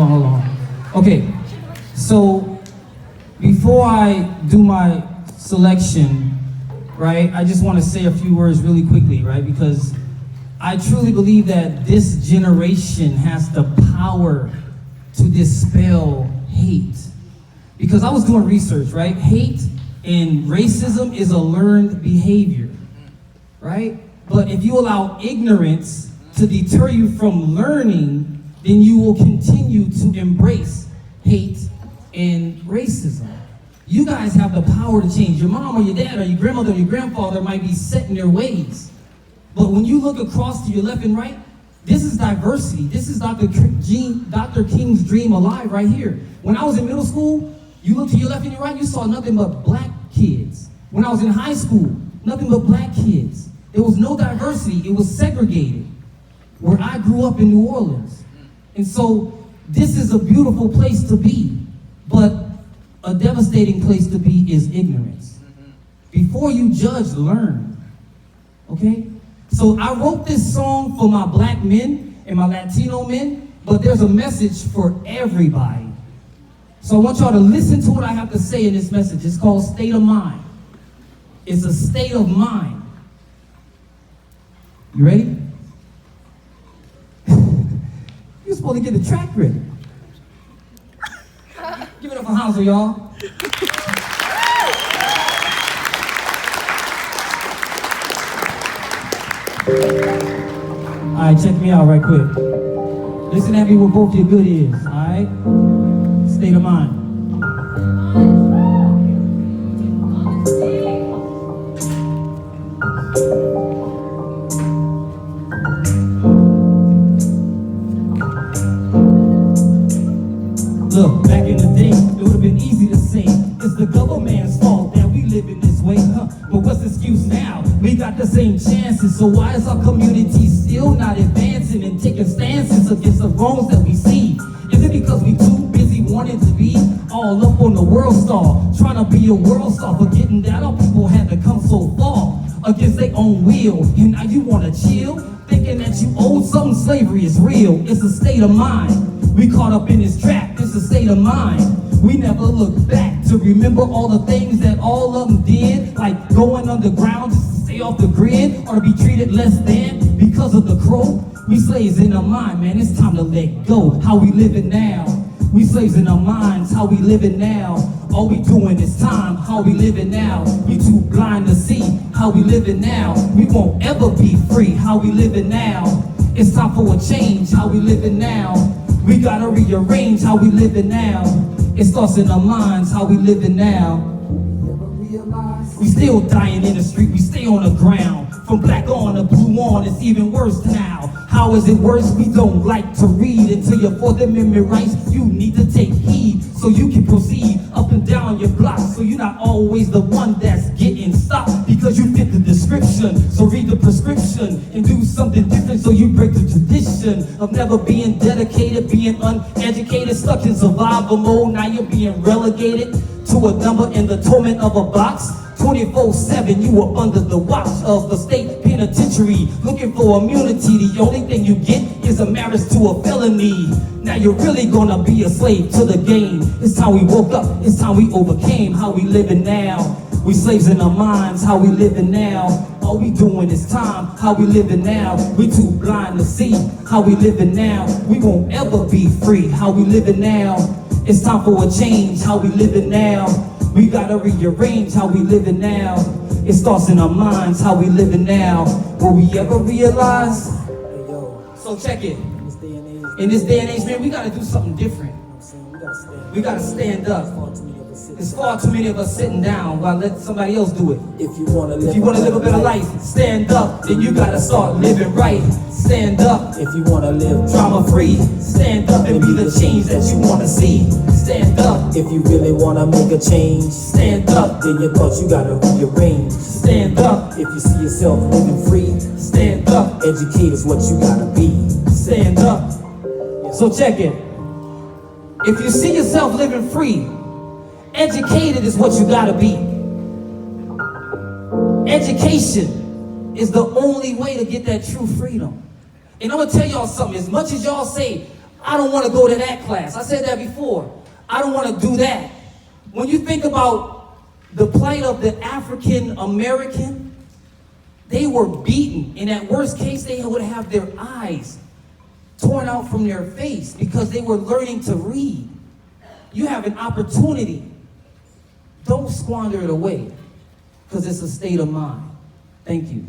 Hold on. Okay, so before I do my selection, right, I just want to say a few words really quickly, right, because I truly believe that this generation has the power to dispel hate. Because I was doing research, right? Hate and racism is a learned behavior, right? But if you allow ignorance to deter you from learning, then you will continue to embrace hate and racism. You guys have the power to change. Your mom or your dad or your grandmother or your grandfather might be set in their ways. But when you look across to your left and right, this is diversity. This is Dr. King's dream alive right here. When I was in middle school, you look to your left and your right, you saw nothing but black kids. When I was in high school, nothing but black kids. There was no diversity. It was segregated. Where I grew up in New Orleans. And so this is a beautiful place to be, but a devastating place to be is ignorance. Before you judge, learn. Okay? So I wrote this song for my black men and my Latino men, but there's a message for everybody. So I want y'all to listen to what I have to say in this message. It's called State of Mind. It's a state of mind. You ready? You're supposed to get the track ready. Give it up for Hansel, y'all. All right, check me out right quick. Listen at me with both your good ears, all right? State of mind. Look, back in the day, it would have been easy to say it's the government's fault that we live in this way, huh? But what's the excuse now? We got the same chances, so why is our community still not advancing and taking stances against the wrongs that we see? Is it because we too busy wanting to be all up on the world star, trying to be a world star, forgetting that our people had to come so far against their own will, and now you wanna chill, thinking that you owe something? Slavery is real, it's a state of mind. We caught up in this trap, it's a state of mind. We never look back to remember all the things that all of them did, like going underground just to stay off the grid, or to be treated less than because of the crow. We slaves in our mind, man, it's time to let go. How we living now? We slaves in our minds, how we living now? All we doing is time, how we living now? We too blind to see, how we living now? We won't ever be free, how we living now? It's time for a change, how we living now? We gotta rearrange how we living now. It starts in our minds, how we living now. We still dying in the street, we stay on the ground. From black on to blue on, it's even worse now. How is it worse? We don't like to read. Until your Fourth Amendment rights, you need to take heed so you can proceed up and down your block. So you're not always the one that's getting stopped because you fit the description. So read the prescription and do something different so you break the tradition of never being dedicated, being uneducated, stuck in survival mode. Now you're being relegated to a number in the torment of a box. 24/7, you were under the watch of the state penitentiary, looking for immunity. The only thing you get is a marriage to a felony. Now you're really gonna be a slave to the game. It's time we woke up, it's time we overcame. How we living now? We slaves in our minds, how we living now? All we doing is time, how we living now? We too blind to see, how we living now? We won't ever be free, how we living now? It's time for a change, how we living now? We gotta rearrange how we living now. It starts in our minds, how we living now. Will we ever realize? So check it. In this day and age, man, we gotta do something different. We gotta stand up. There's far too many of us sitting down while letting somebody else do it. If you wanna live a better life, stand up. Then you gotta start living right. Stand up. If you wanna live drama free, stand up and be the change that you wanna see. Stand up. If you really wanna make a change, stand up. Then your thoughts you gotta rearrange. Stand up. If you see yourself living free, stand up. Educate is what you gotta be. Stand up. So check it. If you see yourself living free, educated is what you gotta be. Education is the only way to get that true freedom. And I'm gonna tell y'all something. As much as y'all say, I don't want to go to that class. I said that before. I don't want to do that. When you think about the plight of the African American, they were beaten. And at worst case, they would have their eyes torn out from their face because they were learning to read. You have an opportunity. Don't squander it away because it's a state of mind. Thank you.